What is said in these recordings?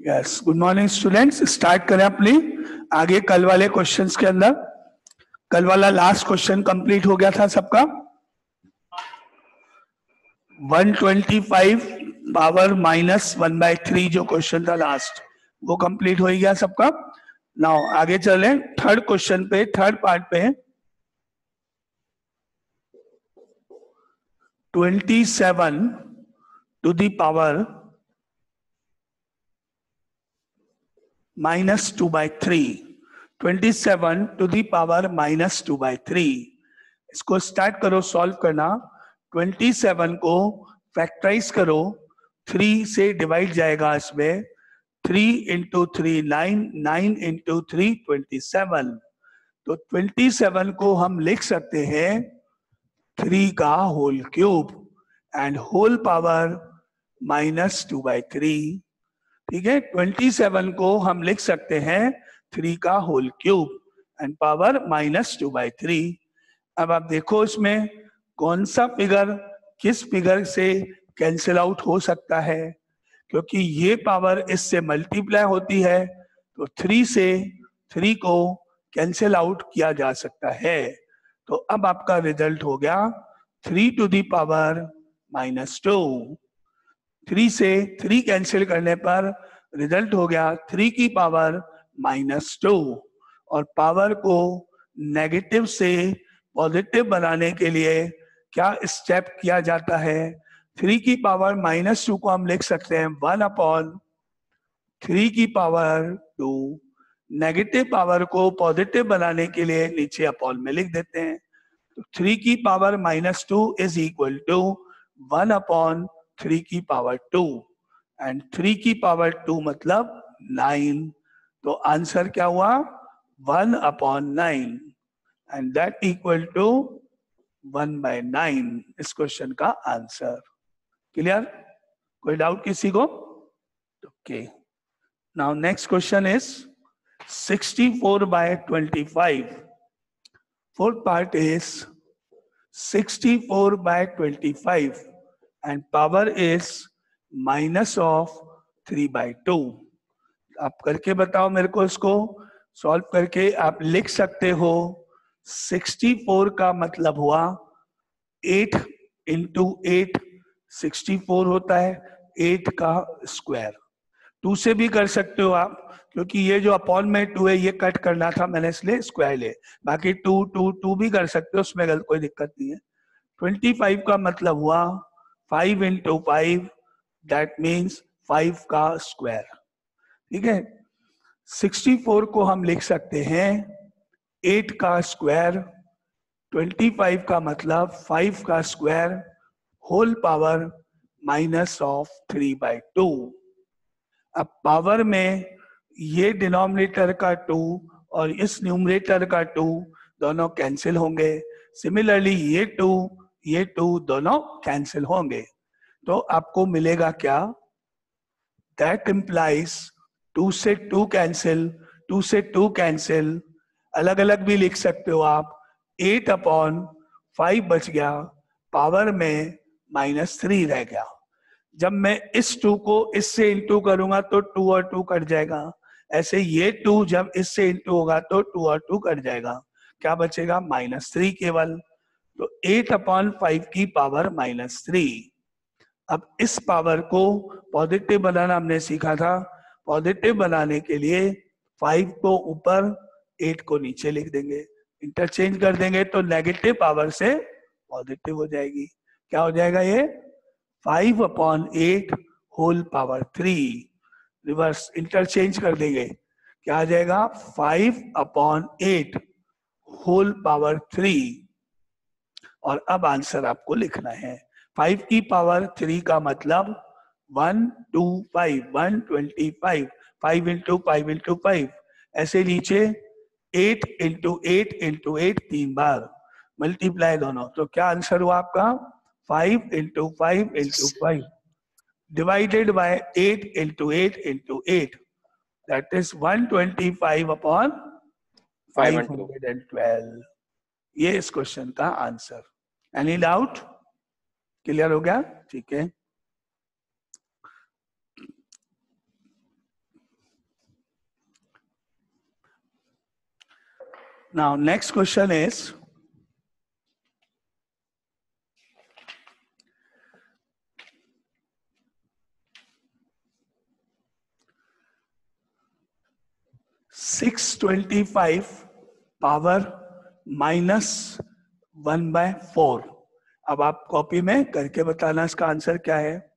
Yes, good morning students. Start करें अपनी आगे कल वाले क्वेश्चंस के अंदर। कल वाला लास्ट क्वेश्चन कंप्लीट हो गया था सबका। 125 पावर माइनस 1/3 जो क्वेश्चन था लास्ट, वो कंप्लीट हो ही गया सबका। नाउ आगे चलें थर्ड क्वेश्चन पे, थर्ड पार्ट पे। 27 to the power -2/3, 27 to the power -2/3। इसको स्टार्ट करो सॉल्व करना। 27 को फैक्टराइज करो, 3 से डिवाइड जाएगा इसमें। 3 इंटू 3 9, 9 इंटू 3 27। तो 27 को हम लिख सकते हैं 3 का whole cube and whole power -2/3। ठीक है, 27 को हम लिख सकते हैं 3 का होल क्यूब एंड पावर -2/3। अब आप देखो इसमें कौन सा फिगर किस फिगर से कैंसिल आउट हो सकता है, क्योंकि ये पावर इससे मल्टीप्लाई होती है, तो 3 से 3 को कैंसिल आउट किया जा सकता है। तो अब आपका रिजल्ट हो गया 3 टू दी पावर -2। 3 से 3 कैंसिल करने पर रिजल्ट हो गया 3 की पावर -2। और पावर को नेगेटिव से पॉजिटिव बनाने के लिए क्या स्टेप किया जाता है? 3 की पावर -2 को हम लिख सकते हैं 1/3 की पावर 2। नेगेटिव पावर को पॉजिटिव बनाने के लिए नीचे अपॉन में लिख देते हैं। तो 3 की पावर -2 इज इक्वल टू 1/3 की पावर 2 एंड 3 की पावर 2 मतलब 9। तो आंसर क्या हुआ 1/9 एंड दैट इक्वल टू 1/9 इस क्वेश्चन का आंसर। क्लियर? कोई डाउट किसी को? Okay, now next question is 64/25। Fourth part is 64/25 and power is -3/2। आप करके बताओ मेरे को, इसको सॉल्व करके आप लिख सकते हो 64 का मतलब हुआ 8 इंटू 8 64 होता है, 8 का स्क्वायर। 2 से भी कर सकते हो आप, क्योंकि ये जो अपॉन में 2 है ये कट करना था मैंने, इसलिए स्क्वायर ले। बाकी 2 2 2 भी कर सकते हो, उसमें कोई दिक्कत नहीं है। 25 का मतलब हुआ 5 इंटू 5, दैट मीन्स 5 का स्क्वायर। ठीक है, 64 को हम लिख सकते हैं 8 का स्क्वायर, 25 का मतलब 5 का स्क्वायर, होल पावर -3/2। अब पावर में ये डिनोमिनेटर का 2 और इस न्यूमरेटर का 2 दोनों कैंसिल होंगे। सिमिलरली ये 2 दोनों कैंसिल होंगे। तो आपको मिलेगा क्या? दैट इंप्लाइज 2 से 2 कैंसिल, 2 से 2 कैंसिल, अलग अलग भी लिख सकते हो आप। 8/5 बच गया, पावर में -3 रह गया। जब मैं इस 2 को इससे इंटू करूंगा तो 2 और 2 कट जाएगा। ऐसे ये 2 जब इससे इंटू होगा तो 2 और 2 कट जाएगा, क्या बचेगा? -3 केवल। तो 8/5 की पावर -3। अब इस पावर को पॉजिटिव बनाना हमने सीखा था। पॉजिटिव बनाने के लिए 5 को ऊपर 8 को नीचे लिख देंगे, इंटरचेंज कर देंगे तो नेगेटिव पावर से पॉजिटिव हो जाएगी। क्या हो जाएगा ये? 5/8 होल पावर 3। रिवर्स इंटरचेंज कर देंगे, क्या आ जाएगा? 5/8 होल पावर 3। और अब आंसर आपको लिखना है। 5 की पावर 3 का मतलब 125, 125, 5 इंटू 5 इंटू 5। ऐसे नीचे 8 इंटू 8 इंटू 8 3 बार मल्टीप्लाई दोनों, तो क्या आंसर हुआ आपका? 5 into 5 into 5 divided by 8 into 8 into 8, that is 125/512। ये इस क्वेश्चन का आंसर। Any doubt? क्लियर हो गया? ठीक है, Now next question is (625) power -1/4। अब आप कॉपी में करके बताना इसका आंसर क्या है।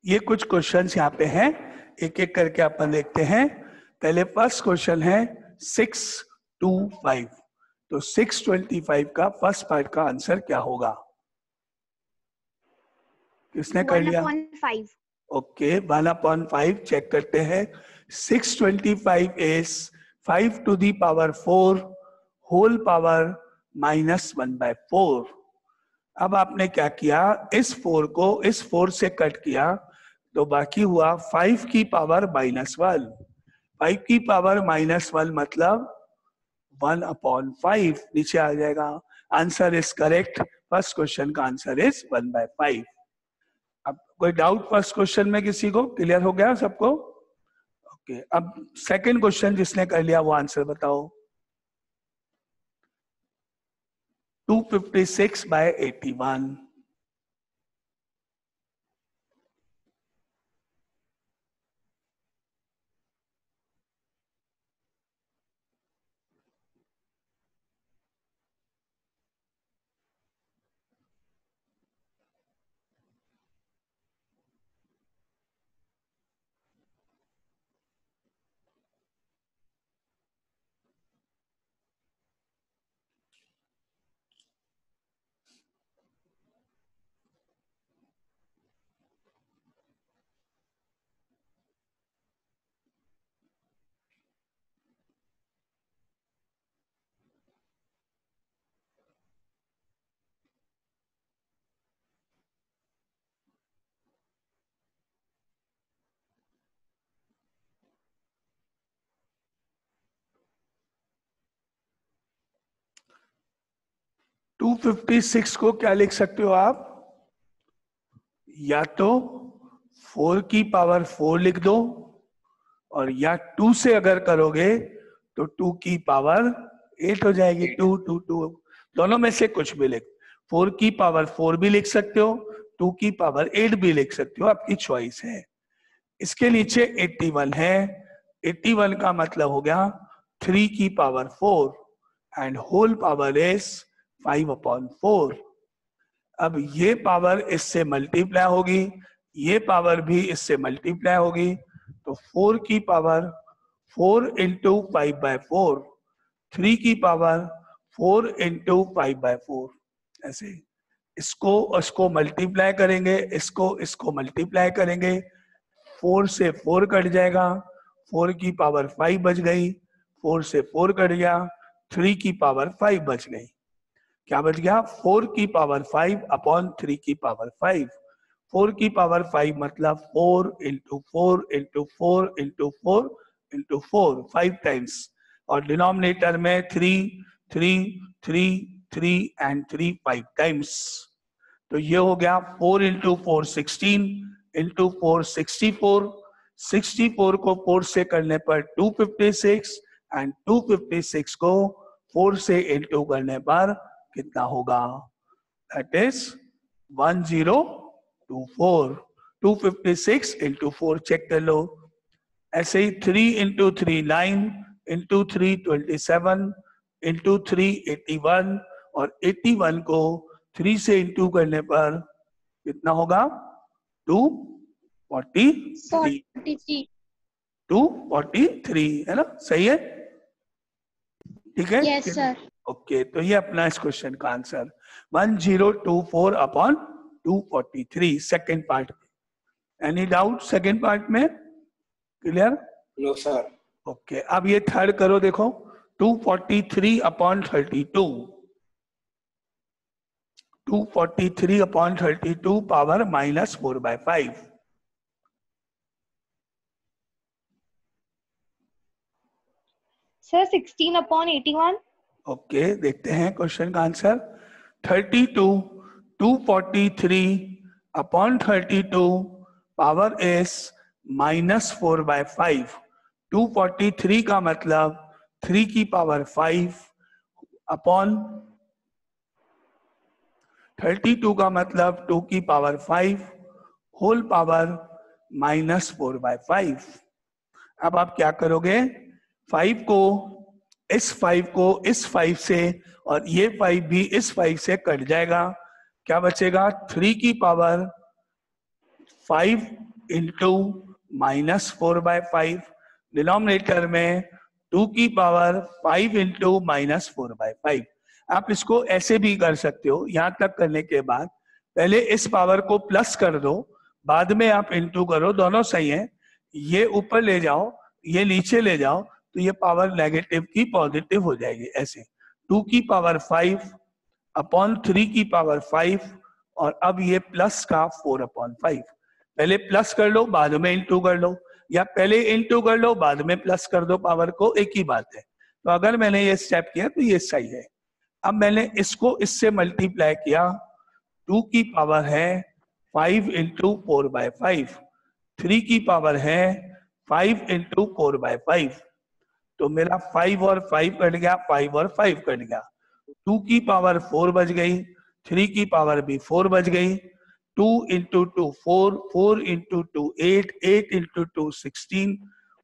ये कुछ क्वेश्चंस यहाँ पे हैं, एक एक करके अपन देखते हैं। पहले फर्स्ट क्वेश्चन है 625, तो 625 का फर्स्ट पार्ट का आंसर क्या होगा? किसने कर लिया? 1/5। ओके, 1/5 चेक करते हैं। 625 is 5 to the power 4 whole power -1/4। अब आपने क्या किया, इस 4 को इस 4 से कट किया तो बाकी हुआ 5 की पावर -1। 5 की पावर -1 मतलब 1/5 नीचे आ जाएगा। Answer is correct. First question का आंसर इज 1/5। अब कोई डाउट फर्स्ट क्वेश्चन में किसी को? क्लियर हो गया सबको? ओके, अब सेकंड क्वेश्चन जिसने कर लिया वो आंसर बताओ। 256/81। टू 256 को क्या लिख सकते हो आप? या तो 4 की पावर 4 लिख दो, और या 2 से अगर करोगे तो 2 की पावर 8 हो जाएगी। 2 दोनों में से कुछ भी लिख, 4 की पावर 4 भी लिख सकते हो, 2 की पावर 8 भी लिख सकते हो, आपकी चॉइस है। इसके नीचे 81 है। 81 का मतलब हो गया 3 की power 4 and whole power is 5/4। अब ये पावर इससे मल्टीप्लाई होगी, ये पावर भी इससे मल्टीप्लाई होगी, तो 4 की पावर 4 इंटू 5/4, 3 की पावर 4 इंटू 5/4। ऐसे इसको मल्टीप्लाई करेंगे, इसको मल्टीप्लाई करेंगे, 4 से 4 कट जाएगा, 4 की पावर 5 बच गई, 4 से 4 कट गया, 3 की पावर 5 बच गई। क्या बच गया? 4 की पावर 5 अपॉन 3 की पावर 5। 4 की पावर 5 मतलब 4 into 4 into 4 into 4 into 4, 5 times, और डिनोमिनेटर में 3 3 3 3 एंड 3 5 टाइम्स। तो ये हो गया 4 इंटू 4 16 इंटू 4 64। 64 को 4 से करने पर 256 एंड 256 को 4 से इंटू करने पर कितना होगा? That is 1024। 256 इंटू 4 चेक कर लो। ऐसे ही 3 इंटू 3 9 इंटू 3 27 इंटू 3 81, और 81 को 3 से इंटू करने पर कितना होगा? 243। 243 है ना? सही है? ठीक है? Yes sir. ओके, तो ये अपना इस क्वेश्चन का आंसर 1024 अपॉन 243 सेकेंड पार्ट में। एनी डाउट सेकेंड पार्ट में? क्लियर? No sir. ओके, अब ये थर्ड करो, देखो 243 upon 32, 243 upon 32 power -4/5। Sir 16 upon 81। Okay, देखते हैं क्वेश्चन का आंसर। 32 243 upon 32 power is -4/5। 243 का मतलब 3 की पावर 5 अपॉन 32 का मतलब 2 की पावर 5 होल पावर -4/5। अब आप क्या करोगे, 5 को इस 5 से और ये 5 भी इस 5 से कट जाएगा, क्या बचेगा 3 की पावर 5 इंटू -4/5, डिनोमिनेटर में 2 की पावर 5 इंटू -4/5। आप इसको ऐसे भी कर सकते हो, यहां तक करने के बाद पहले इस पावर को प्लस कर दो, बाद में आप इंटू करो, दोनों सही है। ये ऊपर ले जाओ, ये नीचे ले जाओ, तो ये पावर नेगेटिव की पॉजिटिव हो जाएगी ऐसे। 2 की पावर 5 अपॉन 3 की पावर 5, और अब ये प्लस का 4/5। पहले प्लस कर लो, बाद में इंटू कर लो, या पहले इंटू कर लो, बाद में प्लस कर दो पावर को, एक ही बात है। तो अगर मैंने ये स्टेप किया तो ये सही है। अब मैंने इसको इससे मल्टीप्लाई किया, 2 की पावर है 5 इंटू 4/5, 3 की पावर है 5 इंटू 4/5, तो मेरा 5 और 5 कट गया, 5 और 5 कट गया। 2 की पावर 4 बच गई, 3 की पावर भी 4 बच गई। 2 इंटू 2 4, 4 इंटू 2 8, 8 इंटू 2 16,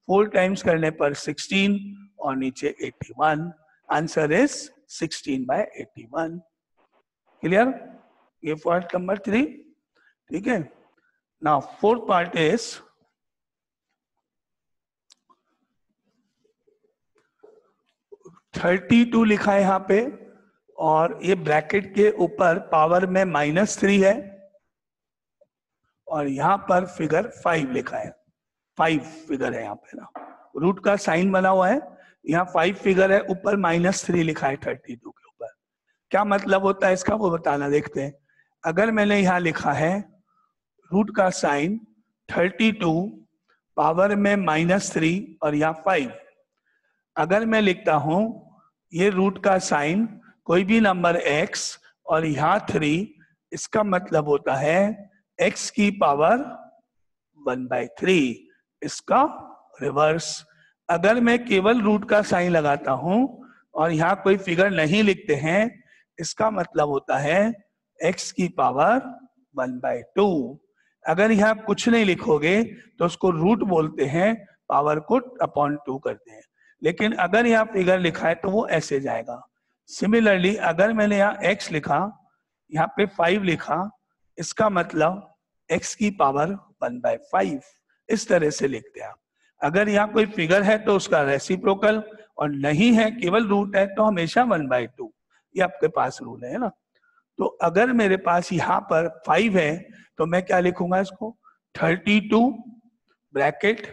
4 टाइम्स करने पर 16 और नीचे 81। Answer is 16/81। क्लियर? ये पॉइंट नंबर 3, ठीक है। नाउ फोर्थ पार्ट इज 32 लिखा है यहाँ पे, और ये ब्रैकेट के ऊपर पावर में -3 है, और यहां पर फिगर 5 लिखा है। 5 फिगर है यहाँ पे ना, रूट का साइन बना हुआ है, यहाँ 5 फिगर है, ऊपर -3 लिखा है 32 के ऊपर। क्या मतलब होता है इसका, वो बताना, देखते हैं। अगर मैंने यहाँ लिखा है रूट का साइन 32 पावर में -3 और यहाँ 5, अगर मैं लिखता हूं ये रूट का साइन कोई भी नंबर x और यहाँ 3, इसका मतलब होता है x की पावर 1/3, इसका रिवर्स। अगर मैं केवल रूट का साइन लगाता हूं और यहाँ कोई फिगर नहीं लिखते हैं, इसका मतलब होता है x की पावर 1/2। अगर यहाँ कुछ नहीं लिखोगे तो उसको रूट बोलते हैं, पावर को अपॉन 2 करते हैं। लेकिन अगर यहाँ फिगर लिखा है तो वो ऐसे जाएगा। सिमिलरली अगर मैंने यहाँ x लिखा, यहाँ पे 5 लिखा, इसका मतलब x की पावर 1/5, इस तरह से लिखते हैं आप। अगर यहाँ कोई फिगर है तो उसका रेसिप्रोकल, और नहीं है केवल रूट है तो हमेशा 1/2, ये आपके पास रूल है ना। तो अगर मेरे पास यहाँ पर 5 है तो मैं क्या लिखूंगा इसको, 32 ब्रैकेट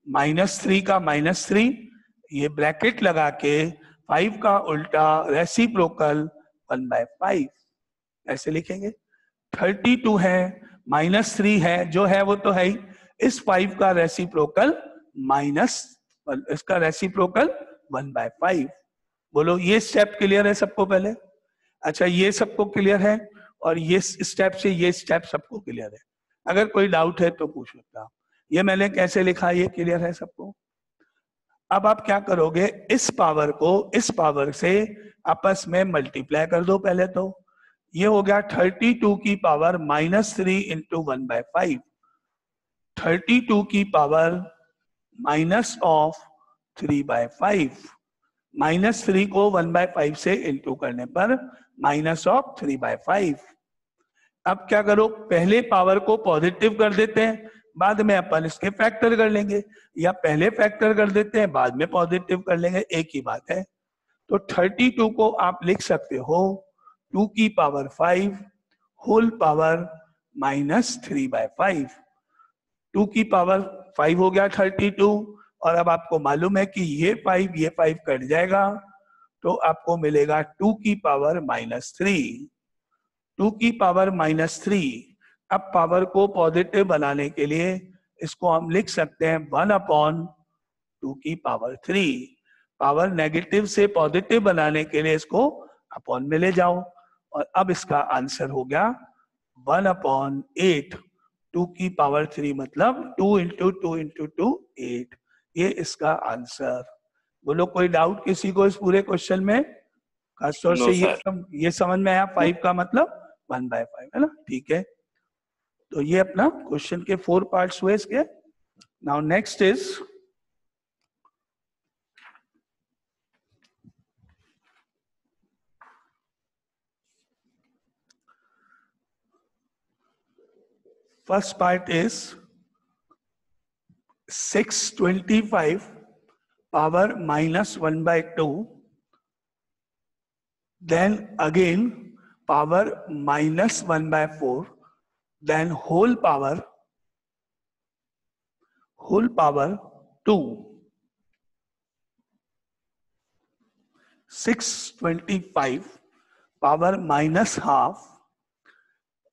-3 का -3, ये ब्रैकेट लगा के 5 का उल्टा रेसिप्रोकल 1/5, ऐसे लिखेंगे। 32 है, -3 है, जो है वो तो है ही, इस 5 का रेसिप्रोकल इसका रेसिप्रोकल 1/5। बोलो ये स्टेप क्लियर है सबको पहले? अच्छा, ये सबको क्लियर है, और ये स्टेप से ये स्टेप सबको क्लियर है? अगर कोई डाउट है तो पूछ सकता हूं। ये मैंने कैसे लिखा, ये क्लियर है सबको? अब आप क्या करोगे, इस पावर को इस पावर से आपस में मल्टीप्लाई कर दो पहले। तो ये हो गया 32 की पावर -3 इंटू 1/5, 32 की पावर माइनस ऑफ 3/5, -3 को 1/5 से इंटू करने पर माइनस ऑफ 3/5। अब क्या करो, पहले पावर को पॉजिटिव कर देते हैं, बाद में अपन इसके फैक्टर कर लेंगे, या पहले फैक्टर कर देते हैं बाद में पॉजिटिव कर लेंगे, एक ही बात है। तो 32 को आप लिख सकते हो 2 की पावर 5 होल पावर -3/5। 2 की पावर 5 हो गया 32, और अब आपको मालूम है कि ये 5 कट जाएगा, तो आपको मिलेगा 2 की पावर -3। 2 की पावर -3। अब पावर को पॉजिटिव बनाने के लिए इसको हम लिख सकते हैं 1/2 की पावर 3। पावर नेगेटिव से पॉजिटिव बनाने के लिए इसको अपॉन में ले जाओ, और अब इसका आंसर हो गया 1/8। 2 की पावर 3 मतलब 2 × 2 × 2 8। ये इसका आंसर। बोलो कोई डाउट किसी को इस पूरे क्वेश्चन में? खासतौर No, से sir. ये समझ में आया 5 का मतलब 1/5 है ना? ठीक है, तो ये अपना क्वेश्चन के 4 पार्ट्स हुए इसके। Now next is first part is 625 power -1/2, then again power -1/4, then whole power 2. 625 power -half,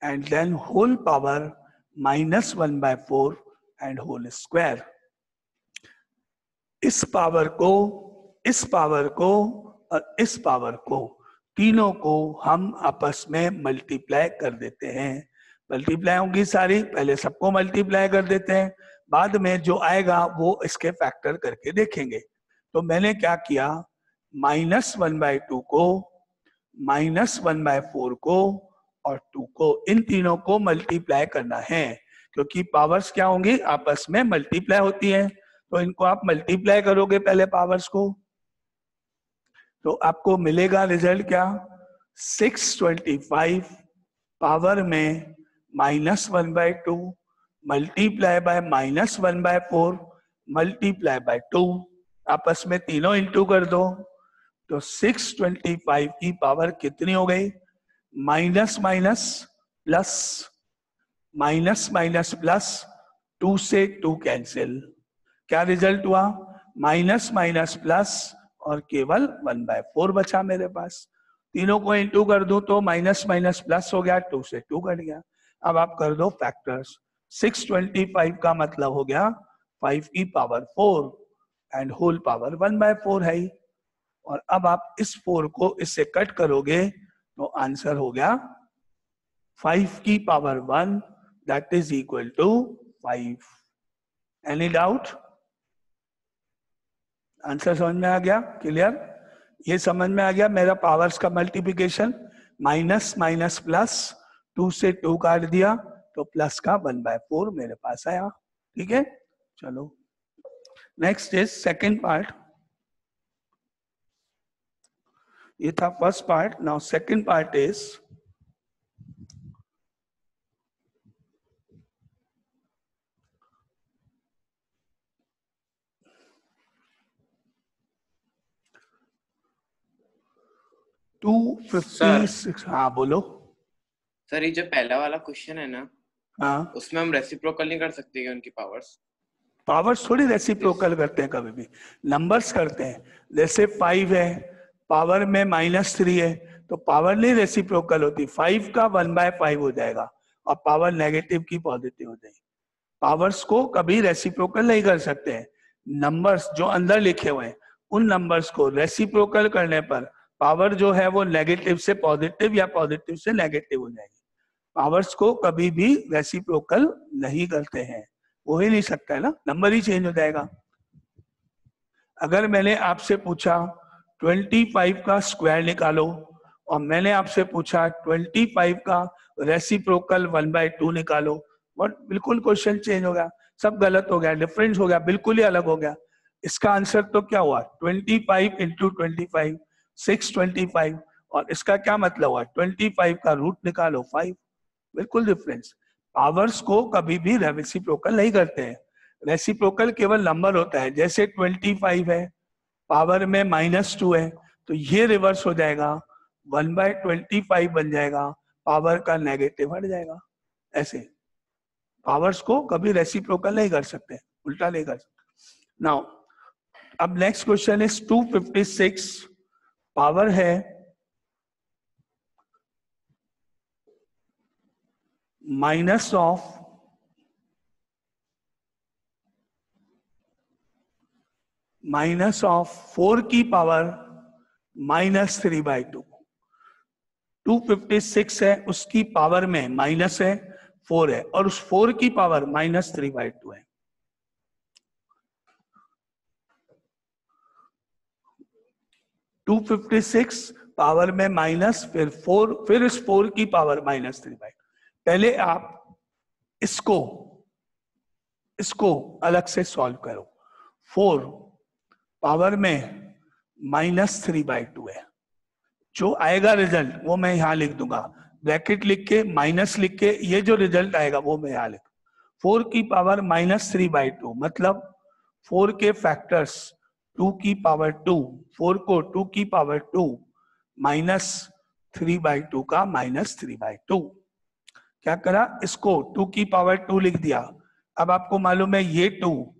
and then whole power -1/4 and whole square. इस पावर को, इस पावर को और इस पावर को, तीनों को हम आपस में मल्टीप्लाई कर देते हैं। मल्टीप्लाई होंगी सारी, पहले सबको मल्टीप्लाई कर देते हैं, बाद में जो आएगा वो इसके फैक्टर करके देखेंगे। तो मैंने क्या किया, -1/2 को, -1/4 को और 2 को, इन तीनों को मल्टीप्लाई करना है, क्योंकि पावर्स क्या होंगी, आपस में मल्टीप्लाई होती हैं। तो इनको आप मल्टीप्लाई करोगे पहले पावर्स को, तो आपको मिलेगा रिजल्ट क्या, 625 पावर में -1/2 मल्टीप्लाई बाय -1/4 मल्टीप्लाई बाय 2, आपस में तीनों इंटू कर दो, तो 625 की पावर कितनी हो गई, minus minus plus, minus minus plus, 2 से 2 कैंसिल, क्या रिजल्ट हुआ, माइनस माइनस प्लस और केवल 1/4 बचा मेरे पास। तीनों को इंटू कर दूं तो माइनस माइनस प्लस हो गया, 2 से 2 कट गया। अब आप कर दो फैक्टर्स, 625 का मतलब हो गया 5 की पावर 4 एंड होल पावर 1/4 है ही। और अब आप इस 4 को इससे कट करोगे तो आंसर हो गया 5 की power 1 that is equal to 5। Any doubt? Answer समझ में आ गया? क्लियर? ये समझ में आ गया मेरा पावर्स का मल्टीप्लिकेशन, माइनस माइनस प्लस, 2 से 2 काट दिया तो प्लस का 1/4 मेरे पास आया। ठीक है, चलो नेक्स्ट इज सेकेंड पार्ट। ये था first part, now second part is two 56। हाँ बोलो। सर ये जो पहला वाला क्वेश्चन है ना, हाँ, उसमें हम रेसिप्रोकल नहीं कर सकते क्या उनकी पावर्स? पावर्स थोड़ी रेसिप्रोकल करते हैं, कभी भी नंबर्स करते हैं। जैसे 5 है, पावर में -3 है, तो पावर नहीं रेसिप्रोकल होती, 5 का 1/5 हो जाएगा और पावर नेगेटिव की पॉजिटिव हो जाएगी। पावर्स को कभी रेसिप्रोकल नहीं कर सकते हैं। नंबर्स जो अंदर लिखे हुए हैं उन नंबर्स को रेसिप्रोकल करने पर पावर जो है वो नेगेटिव से पॉजिटिव या पॉजिटिव से नेगेटिव हो जाएगी। पावर्स को कभी भी रेसिप्रोकल नहीं करते हैं, हो ही नहीं सकता है ना, नंबर ही चेंज हो जाएगा। अगर मैंने आपसे पूछा 25 का स्क्वायर निकालो और मैंने आपसे पूछा 25 का रेसिप्रोकल 1/2 निकालो, और बिल्कुल क्वेश्चन चेंज हो गया, सब गलत हो गया, डिफरेंस हो गया, बिल्कुल ही अलग हो गया। इसका आंसर तो क्या हुआ, 25 × 25 625, और इसका क्या मतलब हुआ, 25 का रूट निकालो 5, बिल्कुल डिफरेंस। पावर्स को कभी भी रेसिप्रोकल नहीं करते हैं, रेसिप्रोकल केवल नंबर होता है। जैसे 25 है, पावर में -2 है, तो ये रिवर्स हो जाएगा, 1/25 बन जाएगा, पावर का नेगेटिव हट जाएगा। ऐसे पावर्स को कभी रेसिप्रोकल नहीं कर सकते, उल्टा नहीं कर सकते। नाउ अब नेक्स्ट क्वेश्चन इज 256 पावर है माइनस ऑफ 4 की पावर -3/2। 256 है, उसकी पावर में माइनस है 4 है, और उस 4 की पावर -3/2 है। (256) पावर में माइनस, फिर 4, फिर इस 4 की पावर -3/2। पहले आप इसको अलग से सॉल्व करो। 4 पावर में -3/2 है, जो आएगा रिजल्ट वो मैं यहां लिख दूंगा, ब्रैकेट लिख के माइनस लिख के, ये जो रिजल्ट आएगा वो मैं यहां लिख। 4 की पावर -3/2 मतलब 4 के फैक्टर्स 2 की पावर 2, 4 को 2 की पावर 2 -3/2 का -3/2। क्या करा, इसको 2 की पावर 2 लिख दिया। अब आपको मालूम है ये 2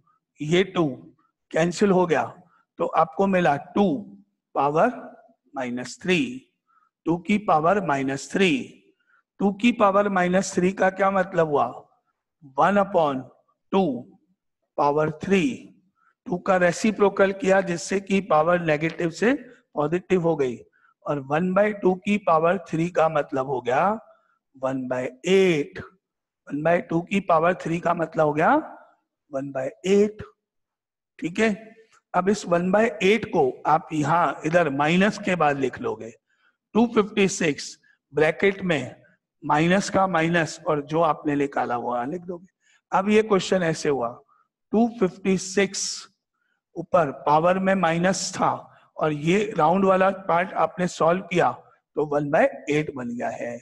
कैंसिल हो गया, तो आपको मिला 2 पावर -3, 2 की पावर -3। 2 की पावर -3 का क्या मतलब हुआ, 1/2 पावर 3। 2 का रेसिप्रोकल किया जिससे कि पावर नेगेटिव से पॉजिटिव हो गई, और 1/2 की पावर 3 का मतलब हो गया 1/8। 1/2 की पावर 3 का मतलब हो गया 1/8। ठीक है, अब इस 1/8 को आप यहां इधर माइनस के बाद लिख लोगे। 256 ब्रैकेट में माइनस का माइनस और जो आपने निकाला वो लिख दोगे। अब ये क्वेश्चन ऐसे हुआ, 256 ऊपर पावर में माइनस था और ये राउंड वाला पार्ट आपने सॉल्व किया तो 1/8 बन गया है।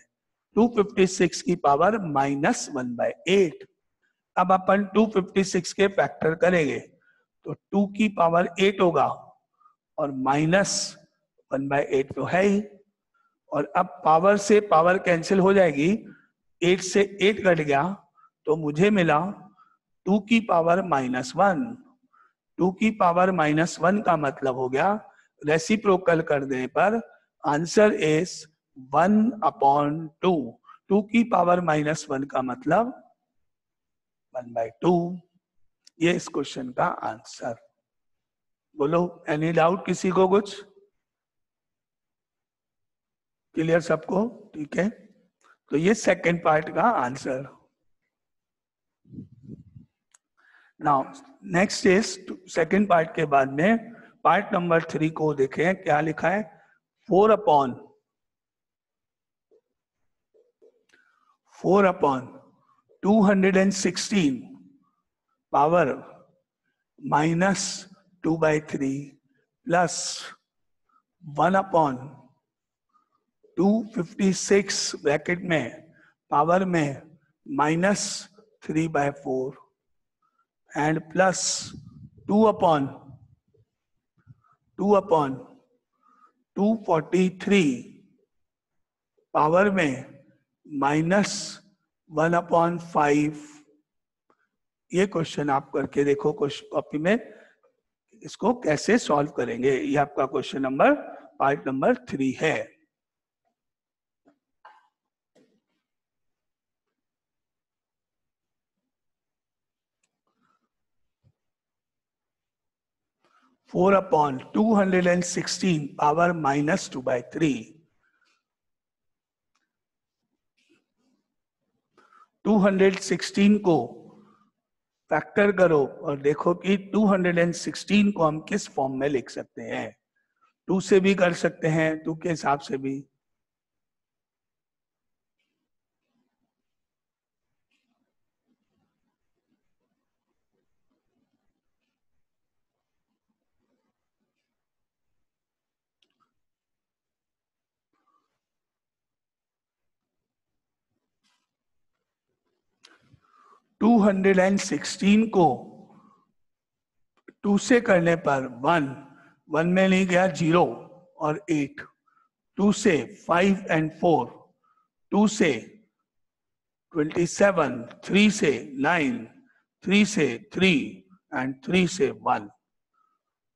256 की पावर -1/8। अब अपन 256 के फैक्टर करेंगे तो 2 की पावर 8 होगा और -1/8 तो है ही, और अब पावर से पावर कैंसिल हो जाएगी, 8 से 8 कट गया तो मुझे मिला 2 की पावर -1। 2 की पावर -1 का मतलब हो गया, रेसिप्रोकल कर देने पर आंसर इज 1/2। 2 की पावर -1 का मतलब 1/2। ये इस क्वेश्चन का आंसर। बोलो, एनी डाउट किसी को? कुछ क्लियर सबको? ठीक है, तो ये सेकंड पार्ट का answer. Now next is second part के बाद में पार्ट नंबर 3 को देखें, क्या लिखा है। 4/216 पावर -2/3 प्लस 1/256 ब्रैकेट में पावर में -3/4 एंड प्लस 2/243 पावर में -1/5। ये क्वेश्चन आप करके देखो क्वेश्चन कॉपी में, इसको कैसे सॉल्व करेंगे। ये आपका क्वेश्चन नंबर पार्ट नंबर 3 है। (4/216 पावर -2/3) 216 को फैक्टर करो और देखो कि 216 को हम किस फॉर्म में लिख सकते हैं। 2 से भी कर सकते हैं, 2 के हिसाब से भी। टू 216 को 2 से करने पर 1 में नहीं गया 0 और 8, 2 से 5 एंड 4, 2 से 27, 3 से 9, 3 से 3 एंड 3 से 1,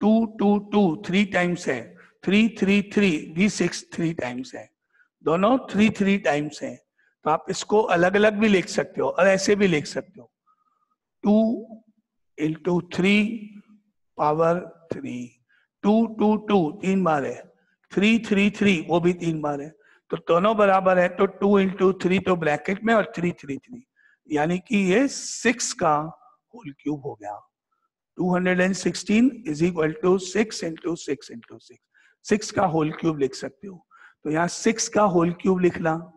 2 2 2 3 टाइम्स है, 3 3 3 भी 6 3 टाइम्स है, दोनों 3 3 टाइम्स है। तो आप इसको अलग अलग भी लिख सकते हो और ऐसे भी लिख सकते हो, 2 इंटू 3 पावर 3, 2 2 2 3 बार है, 3 3 3 वो भी 3 बार है, तो दोनों बराबर है, तो 2 इंटू 3 तो ब्रैकेट में और 3 3 3, यानी कि ये 6 का होल क्यूब हो गया। 216 is equal to 6 into 6 into 6, 6 का होल क्यूब लिख सकते हो। तो यहाँ 6 का होल क्यूब लिखना,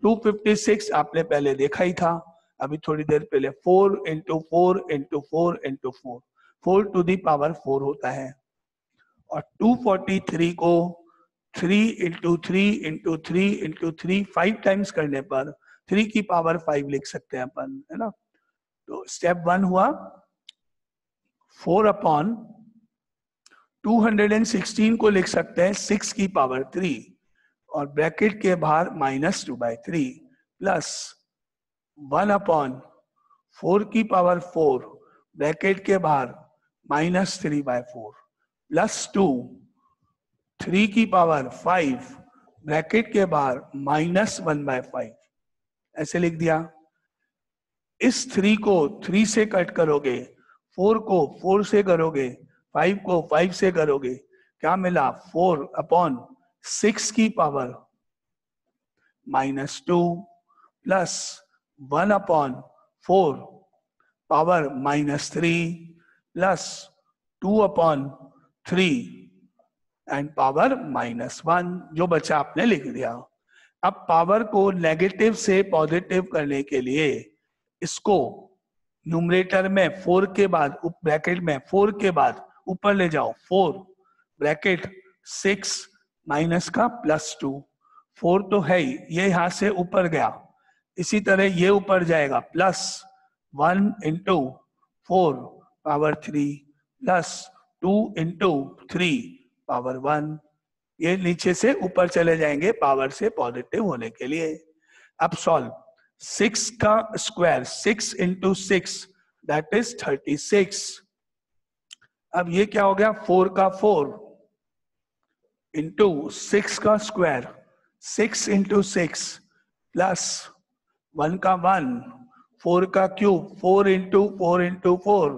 256 आपने पहले देखा ही था, अभी थोड़ी देर पहले, 4 into 4 into 4 into 4, 4 to the power 4 होता है। और 243 को 3 इंटू 3 इंटू 3 इंटू 3 5 टाइम्स करने पर 3 की पावर 5 लिख सकते हैं अपन, है ना। तो स्टेप 1 हुआ 4 अपॉन 216 को लिख सकते हैं 6 की पावर 3 और ब्रैकेट के बाहर -2/3 प्लस 1 अपॉन 4 की पावर 4 ब्रैकेट के बाहर -3/4 प्लस 2 3 की पावर 5 ब्रैकेट के बाहर -1/5, ऐसे लिख दिया। इस 3 को 3 से कट करोगे, 4 को 4 से करोगे, 5 को 5 से करोगे, क्या मिला, 4 अपॉन 6 की power -2 plus 1 upon 4 power -3 plus 2 upon 3 and power -1, जो बचा आपने लिख दिया। अब पावर को नेगेटिव से पॉजिटिव करने के लिए इसको न्यूमरेटर में 4 के बाद ब्रैकेट में 4 के बाद ऊपर ले जाओ, 4 ब्रैकेट 6 माइनस का +2, 4 तो है ही, ये यहां से ऊपर गया, इसी तरह ये ऊपर जाएगा, +1 into 4 power 3 plus 2 into 3 power 1, ये नीचे से ऊपर चले जाएंगे पावर से पॉजिटिव होने के लिए। अब सॉल्व, 6 का स्क्वायर 6 इंटू 6 दैट इज 36। अब ये क्या हो गया, 4 का 4 इंटू 6 का स्क्वायर 6 इंटू 6 प्लस 1 का 1, 4 का क्यूब 4 इंटू 4 इंटू 4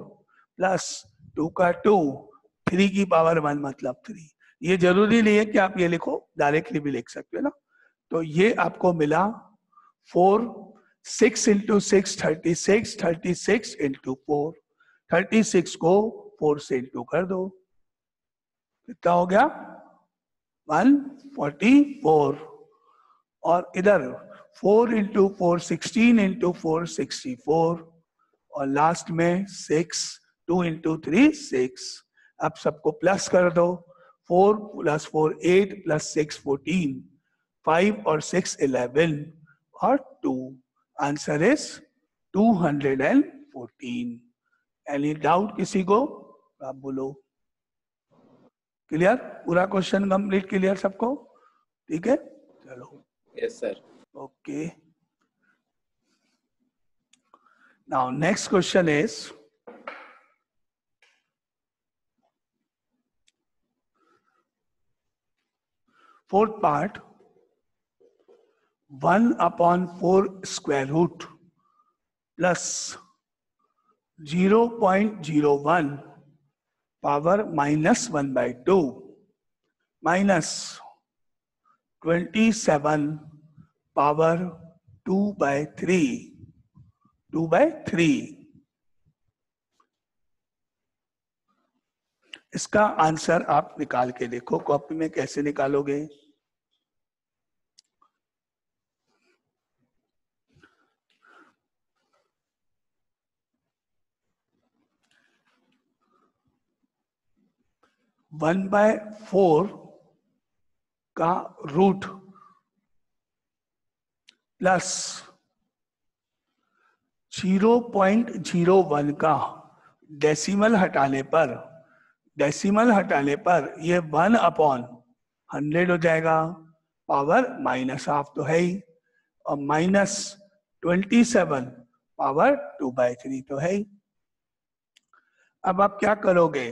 प्लस 2 का 2, 3 की पावर 1 मतलब 3। ये जरूरी नहीं है कि आप ये लिखो, डायरेक्टली भी लिख सकते हो ना। तो ये आपको मिला 4, 6 इंटू 6 36, 36 इंटू 4, 36 को 4 से इंटू कर दो, कितना हो गया 144। और इधर 4 इंटू 4 16 इंटू 4 64 और लास्ट में 6, 2 इंटू 3 6। अब सबको प्लस कर दो, 4 + 4 8 + 6 14, 5 और 6 11 और 2, आंसर इज 214। एनी डाउट किसी को, आप बोलो। क्लियर, पूरा क्वेश्चन कंप्लीट, क्लियर सबको, ठीक है, चलो। Yes sir. Okay, now next question is fourth part, 1/4 square root plus 0.01 power -1/2 minus 27 power 2/3। इसका आंसर आप निकाल के देखो कॉपी में, कैसे निकालोगे। वन बाय 4 का रूट प्लस 0.01 का डेसिमल हटाने पर ये 1/100 हो जाएगा, पावर -½ तो है ही, और -27 पावर 2/3 तो है ही। अब आप क्या करोगे,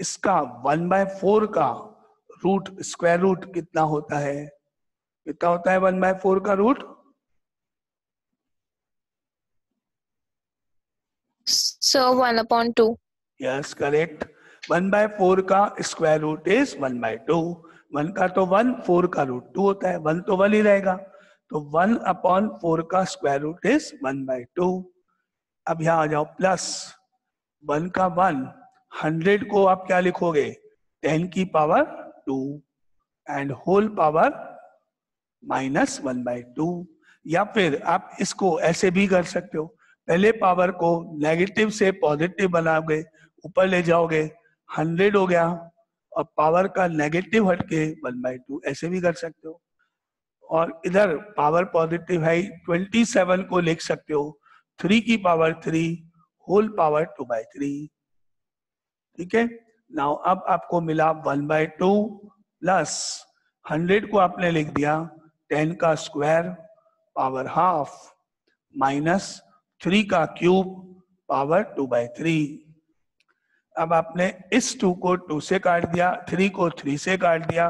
इसका 1/4 का रूट, स्क्वायर रूट कितना होता है, कितना होता है 1/4 का रूट? So 1/2. यस करेक्ट, 1/4 का स्क्वायर रूट इज 1/2। 1 का तो 1, 4 का रूट 2 होता है, 1 तो 1 ही रहेगा, तो 1/4 का स्क्वायर रूट इज 1/2। अब यहां आ जाओ, प्लस 1 का 1, 100 को आप क्या लिखोगे, 10 की पावर 2 एंड होल पावर -1/2। या फिर आप इसको ऐसे भी कर सकते हो, पहले पावर को नेगेटिव से पॉजिटिव बनाओगे, ऊपर ले जाओगे, 100 हो गया और पावर का नेगेटिव हटके 1/2, ऐसे भी कर सकते हो। और इधर पावर पॉजिटिव है, 27 को लिख सकते हो 3 की पावर 3 होल पावर 2/3। ठीक है, नाउ अब आपको मिला 1/2 प्लस 100 को आपने लिख दिया 10 का स्क्वायर पावर हाफ माइनस 3 का क्यूब पावर 2/3। अब आपने इस 2 को 2 से काट दिया, 3 को 3 से काट दिया,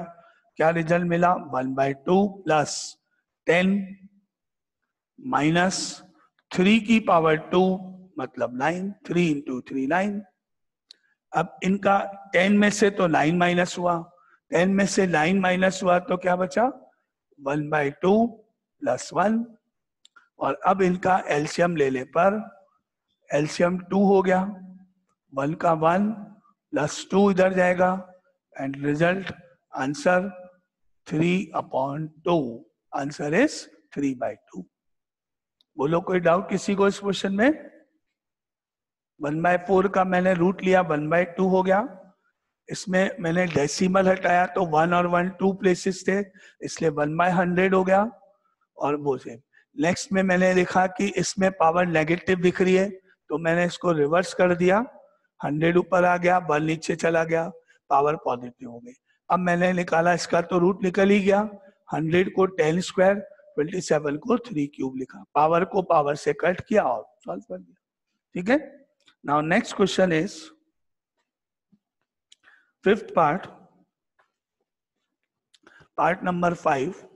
क्या रिजल्ट मिला, 1/2 प्लस 10 माइनस 3 की पावर 2 मतलब 9, 3 इंटू 3 9। अब इनका 10 में से तो 9 माइनस हुआ, 10 में से 9 माइनस हुआ तो क्या बचा, 1/2 प्लस 1। और अब इनका एलसीएम लेने पर एलसीएम 2 हो गया, 1 का 1 प्लस 2 इधर जाएगा and result answer 3/2। Answer is 3/2। बोलो कोई डाउट किसी को इस क्वेश्चन में? 1/4 का मैंने रूट लिया, 1/2 हो गया, इसमें मैंने डेसिमल हटाया तो 1 और 1 2 प्लेसेस थे, इसलिए 1/100 हो गया। और वो से नेक्स्ट में मैंने देखा कि इसमें पावर नेगेटिव दिख रही है, तो मैंने इसको रिवर्स कर दिया, 100 ऊपर आ गया, 1 नीचे चला गया, पावर पॉजिटिव हो गई। अब मैंने निकाला, इसका तो रूट निकल ही गया, 100 को 10 स्क्वायर, 27 को 3 क्यूब लिखा, पावर को पावर से कट किया और सॉल्व कर दिया। ठीक है, now next question is fifth part, part number 5।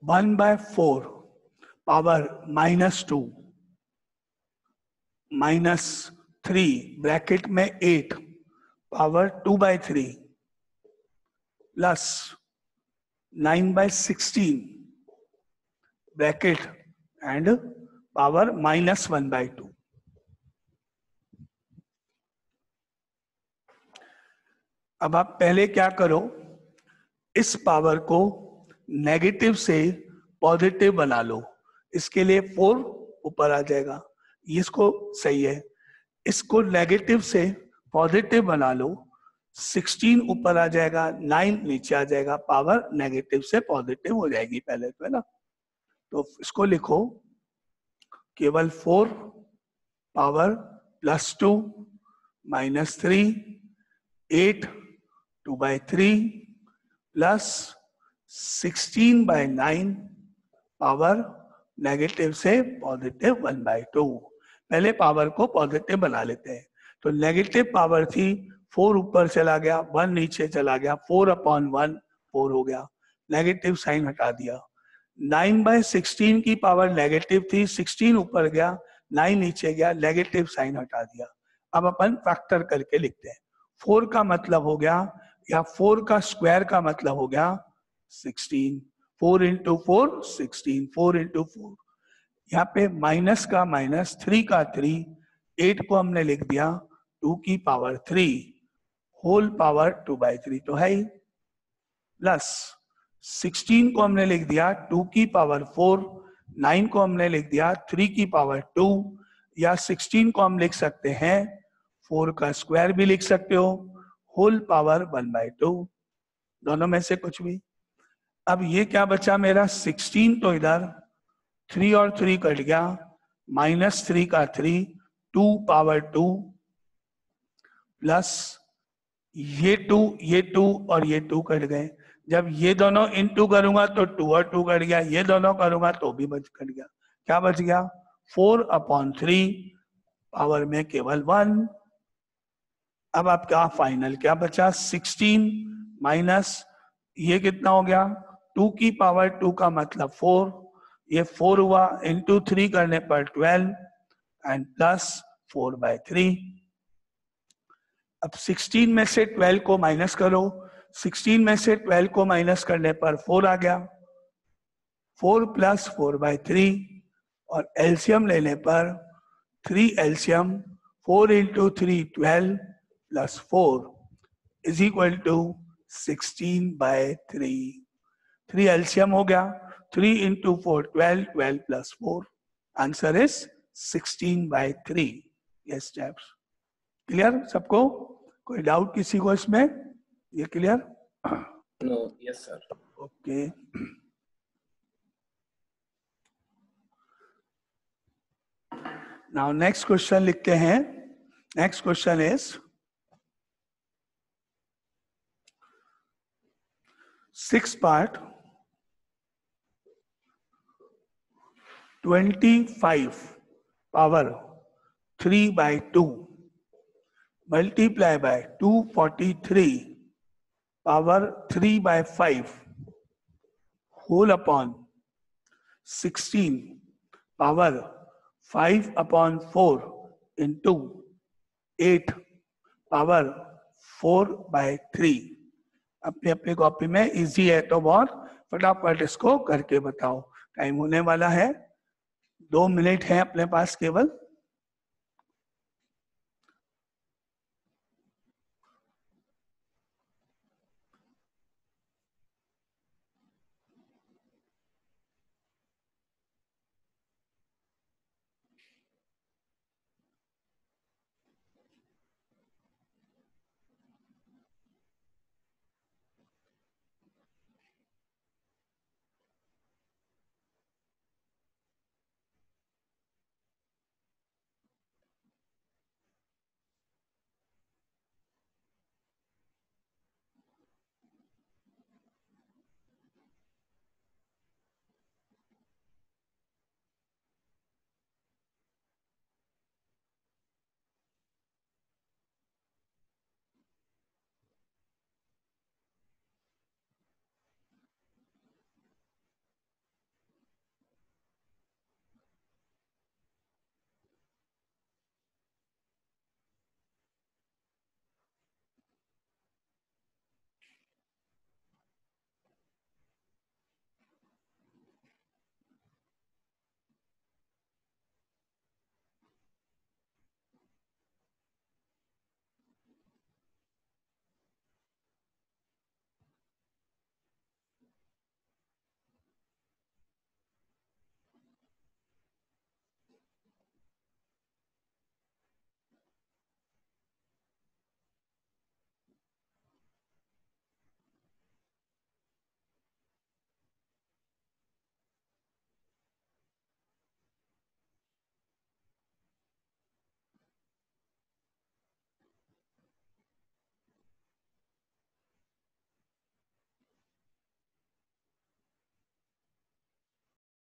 (1/4) power -2 -3 bracket में 8 power 2/3 plus 9/16 bracket and power -1/2। अब आप पहले क्या करो, इस पावर को नेगेटिव से पॉजिटिव बना लो, इसके लिए 4 ऊपर आ जाएगा, इसको सही है, इसको नेगेटिव से पॉजिटिव बना लो, 16 ऊपर आ जाएगा, 9 नीचे आ जाएगा, पावर नेगेटिव से पॉजिटिव हो जाएगी पहले तो, है ना। तो इसको लिखो, केवल 4 पावर +2 -3 8 2/3 प्लस 16/9 पावर नेगेटिव से पॉजिटिव 1/2। पहले पावर को पॉजिटिव बना लेते हैं, तो नेगेटिव पावर थी, 4 ऊपर चला गया, 1 नीचे चला गया, 4/1 4 हो गया, नेगेटिव साइन हटा दिया। 9/16 की पावर नेगेटिव थी, 16 ऊपर गया, 9 नीचे गया, नेगेटिव साइन हटा दिया। अब अपन फैक्टर करके लिखते हैं, 4 का मतलब हो गया, या 4 का स्क्वायर का मतलब हो गया 16, 4 इंटू 4 16, 4 इंटू 4, यहाँ पे माइनस का माइनस, 3 का 3, 8 को हमने लिख दिया 2 की पावर 3 होल पावर 2/3 तो है ही, प्लस 16 को हमने लिख दिया 2 की पावर 4, 9 को हमने लिख दिया 3 की पावर 2, या 16 को हम लिख सकते हैं 4 का स्क्वायर भी लिख सकते हो, होल पावर 1/2, दोनों में से कुछ भी। अब ये क्या बचा मेरा, 16 तो इधर 3 और 3 कट गया, -3 का 3 2 पावर 2 प्लस ये 2 और ये 2 कट गए, जब ये दोनों इनटू करूंगा तो 2 और 2 कट गया, ये दोनों करूंगा तो भी कट गया। क्या बच गया? 4/3 पावर में केवल 1। अब आपका फाइनल क्या बचा? 16 माइनस ये कितना हो गया? 2 की पावर 2 का मतलब 4, ये 4 हुआ, इंटू 3 करने पर 12 एंड प्लस 4/3। अब 16 में से 12 को माइनस करो, 16 में से 12 को माइनस करने पर 4 आ गया, 4 प्लस 4/3 और एलसीएम लेने पर 3 LCM 4 into 3 12 plus 4 is equal to 16/3। 3 LCM हो गया, 3 इंटू 4 12, 12 प्लस 4, आंसर इज 16/3। ये स्टेप्स क्लियर सबको? कोई डाउट किसी को इसमें? ये clear? No, yes sir. Okay, now next question लिखते हैं। Next question is 6 part 25 power 3/2 multiply by 243 power 3/5 whole upon 16 power 5/4 into 8 power 4/3। अपने अपने कॉपी में इजी है तो बहुत फटाफट इसको करके बताओ। टाइम होने वाला है, 2 मिनट है अपने पास केवल।